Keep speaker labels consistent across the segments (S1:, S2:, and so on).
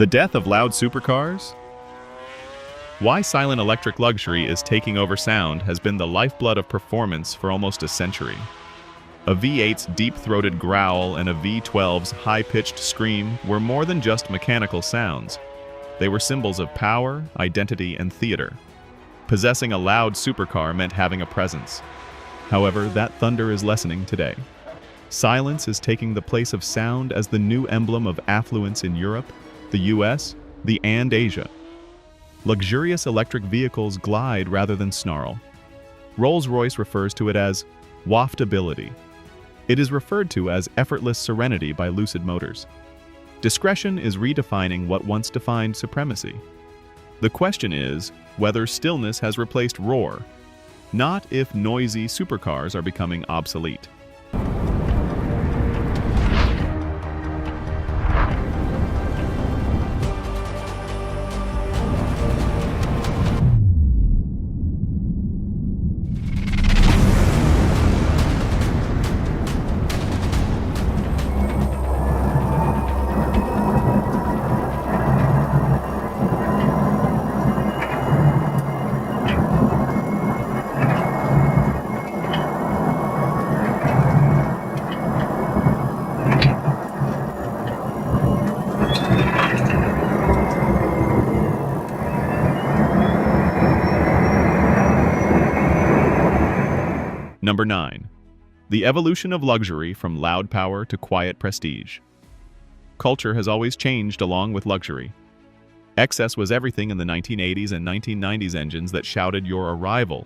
S1: The death of loud supercars? Why silent electric luxury is taking over sound has been the lifeblood of performance for almost a century. A V8's deep-throated growl and a V12's high-pitched scream were more than just mechanical sounds. They were symbols of power, identity, and theater. Possessing a loud supercar meant having a presence. However, that thunder is lessening today. Silence is taking the place of sound as the new emblem of affluence in Europe, the US, and Asia. Luxurious electric vehicles glide rather than snarl. Rolls-Royce refers to it as waftability. It is referred to as effortless serenity by Lucid Motors. Discretion is redefining what once defined supremacy. The question is whether stillness has replaced roar, not if noisy supercars are becoming obsolete. Number 9. The evolution of luxury from loud power to quiet prestige. Culture has always changed along with luxury. Excess was everything in the 1980s and 1990s engines that shouted your arrival,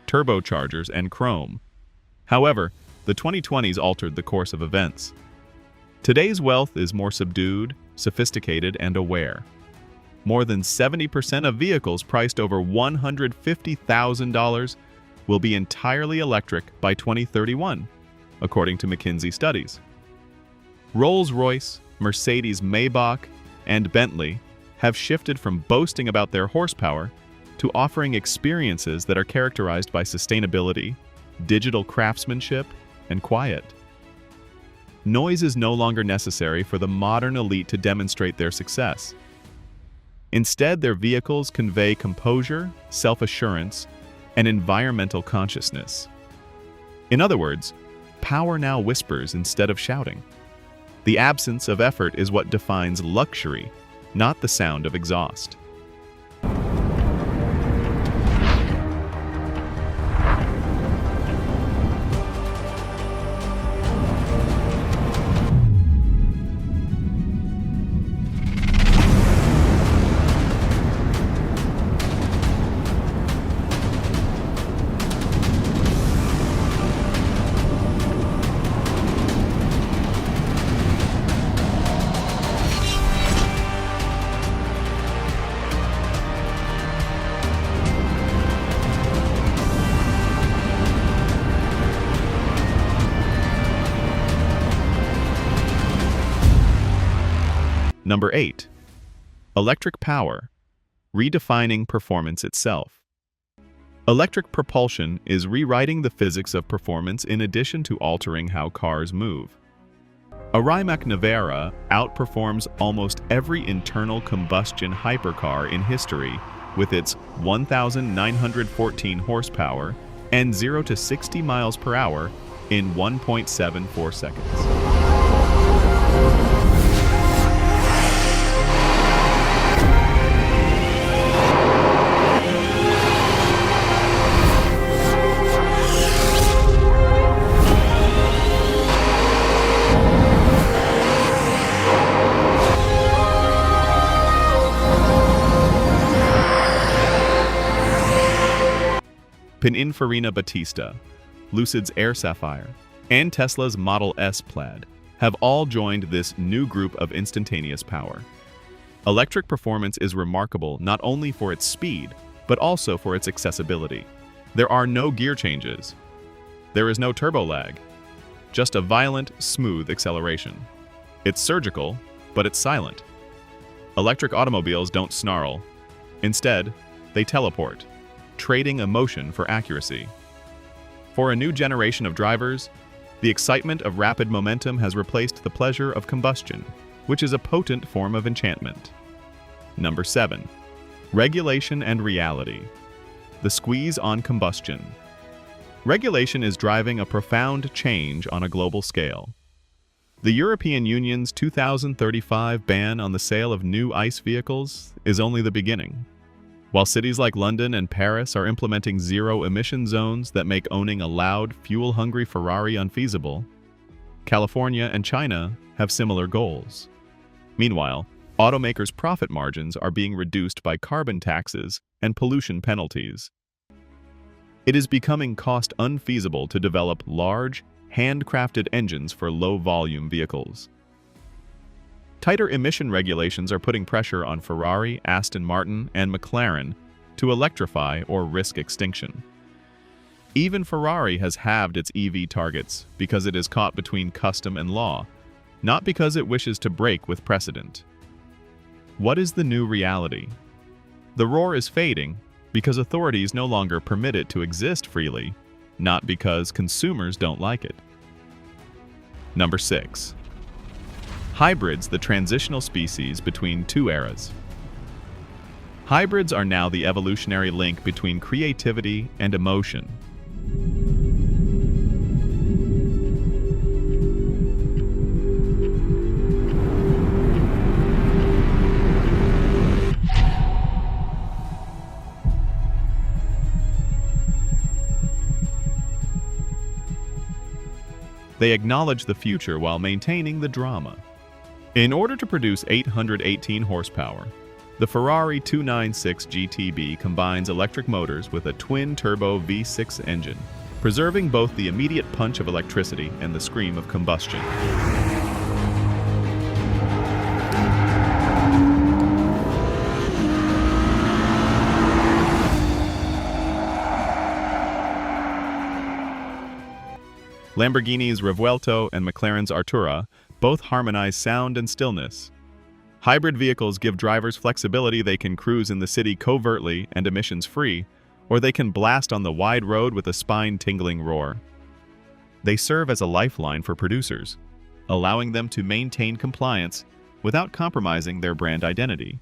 S1: turbochargers, and chrome. However, the 2020s altered the course of events. Today's wealth is more subdued, sophisticated, and aware. More than 70% of vehicles priced over $150,000 will be entirely electric by 2031, according to McKinsey studies. Rolls-Royce, Mercedes-Maybach, and Bentley have shifted from boasting about their horsepower to offering experiences that are characterized by sustainability, digital craftsmanship, and quiet. Noise is no longer necessary for the modern elite to demonstrate their success. Instead, their vehicles convey composure, self-assurance, and environmental consciousness. In other words, power now whispers instead of shouting. The absence of effort is what defines luxury, not the sound of exhaust. Number 8. Electric power, redefining performance itself. Electric propulsion is rewriting the physics of performance in addition to altering how cars move. A Rimac Nevera outperforms almost every internal combustion hypercar in history with its 1,914 horsepower and 0 to 60 miles per hour in 1.74 seconds. Pininfarina Battista, Lucid's Air Sapphire, and Tesla's Model S Plaid have all joined this new group of instantaneous power. Electric performance is remarkable not only for its speed, but also for its accessibility. There are no gear changes. There is no turbo lag, just a violent, smooth acceleration. It's surgical, but it's silent. Electric automobiles don't snarl. Instead, they teleport, trading emotion for accuracy. For a new generation of drivers, the excitement of rapid momentum has replaced the pleasure of combustion, which is a potent form of enchantment. Number 7. Regulation and reality. The squeeze on combustion. Regulation is driving a profound change on a global scale. The European Union's 2035 ban on the sale of new ICE vehicles is only the beginning. While cities like London and Paris are implementing zero-emission zones that make owning a loud, fuel-hungry Ferrari unfeasible, California and China have similar goals. Meanwhile, automakers' profit margins are being reduced by carbon taxes and pollution penalties. It is becoming cost unfeasible to develop large, handcrafted engines for low-volume vehicles. Tighter emission regulations are putting pressure on Ferrari, Aston Martin, and McLaren to electrify or risk extinction. Even Ferrari has halved its EV targets because it is caught between custom and law, not because it wishes to break with precedent. What is the new reality? The roar is fading because authorities no longer permit it to exist freely, not because consumers don't like it. Number 6. Hybrids, the transitional species between two eras. Hybrids are now the evolutionary link between creativity and emotion. They acknowledge the future while maintaining the drama. In order to produce 818 horsepower, the Ferrari 296 GTB combines electric motors with a twin-turbo V6 engine, preserving both the immediate punch of electricity and the scream of combustion. Lamborghini's Revuelto and McLaren's Artura both harmonize sound and stillness. Hybrid vehicles give drivers flexibility. They can cruise in the city covertly and emissions-free, or they can blast on the wide road with a spine-tingling roar. They serve as a lifeline for producers, allowing them to maintain compliance without compromising their brand identity.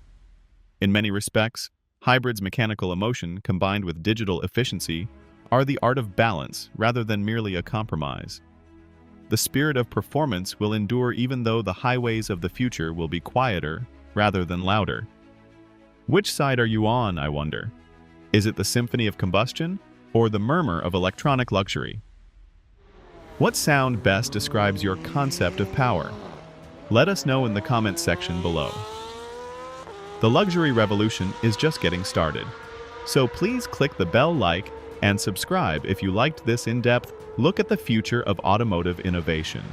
S1: In many respects, hybrids' mechanical emotion combined with digital efficiency are the art of balance rather than merely a compromise. The spirit of performance will endure even though the highways of the future will be quieter rather than louder. Which side are you on, I wonder? Is it the symphony of combustion or the murmur of electronic luxury? What sound best describes your concept of power? Let us know in the comments section below. The luxury revolution is just getting started, so please click the bell, like, and subscribe if you liked this in-depth look at the future of automotive innovation.